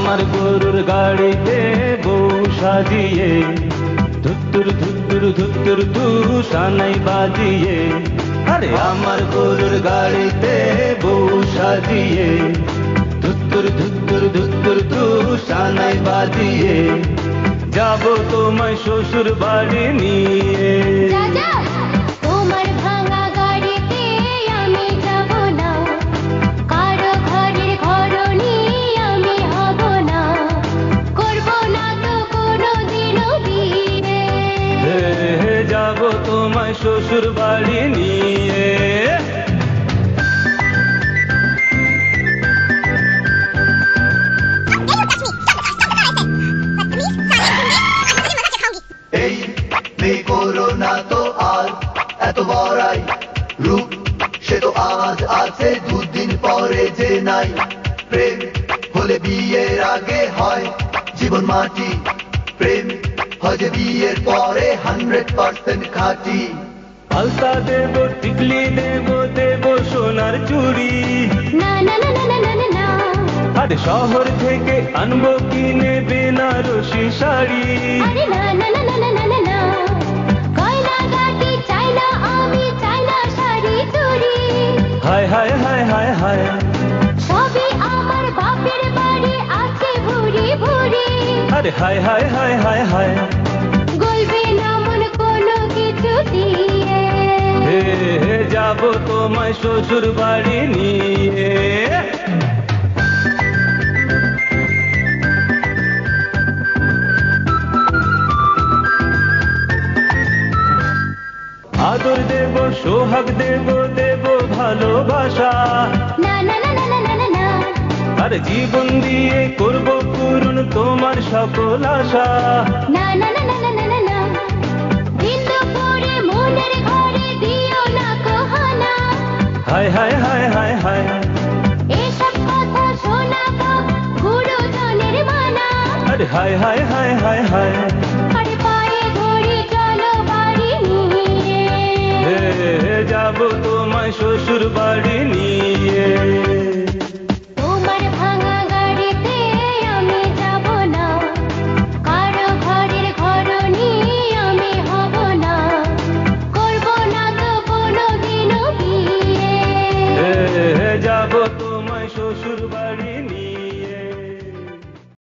আমার গরুর গাড়িতে বউ সাজিয়ে ধুত্তুর ধুত্তুর ধুত্তুর তু সানাই বাজিয়ে। আরে আমার গরুর গাড়িতে বউ সাজিয়ে ধুত্তুর ধুত্তুর ধুত্তুর তু সানাই বাজিয়ে। যাবো তোমায় শ্বশুর বাড়ি নিয়ে। তোমার ভাঙা গাড়িতে আমি যাব না, কারো ঘরের ঘরনি আমি হব না, করব না তো কোনোদিনও বিয়ে। যাবো তোমায় শ্বশুর বাড়ি নিয়ে। এই মেয়ে করোনা তো আজ এত বড়াই রূপ, সে তো আজ আছে দুদিন পরে যে নাই। প্রেম হলে বিয়ের আগে হয় জীবন মাটি, প্রেম হয় যে বিয়ের পরে 100% খাঁটি। আলতা দেব, টিকলি দেব, দেব সোনার চুড়ি। না না না না না না না, আরে শহর থেকে আনবো কিনে বেনারসি শাড়ি। আরে না না না না না না না, গয়না গাটি চাই না আমি, চাই না শাড়ি চুড়ি। হায় হায় হায় হায় হায়, সবই আমার বাপের বাড়ি আছে ভুরি ভুরি। আরে হায় হায় হায় হায় হায়, গলবে না মন কোনো কিছু দিয়ে। যাবো তোমায় শ্বশুর বাড়ি নিয়ে। আদর দেব, সোহাগ দেব, দেব ভালোবাসা। না না না না না না না, আর জীবন দিয়ে করব পূরণ তোমার সকল আশা। না না না না না না না, বিন্দু পরে মনের ঘরে দিও না কহানা। হায় হায় হায় হায় হায়, এসব কথা শোনাবো গুরুজনের মানা। আরে হায় হায় হায় হায় হায়, আরে পায়ে ধরি চলো বাড়ি নিয়ে। যাবো তোমায় শ্বশুর বাড়ি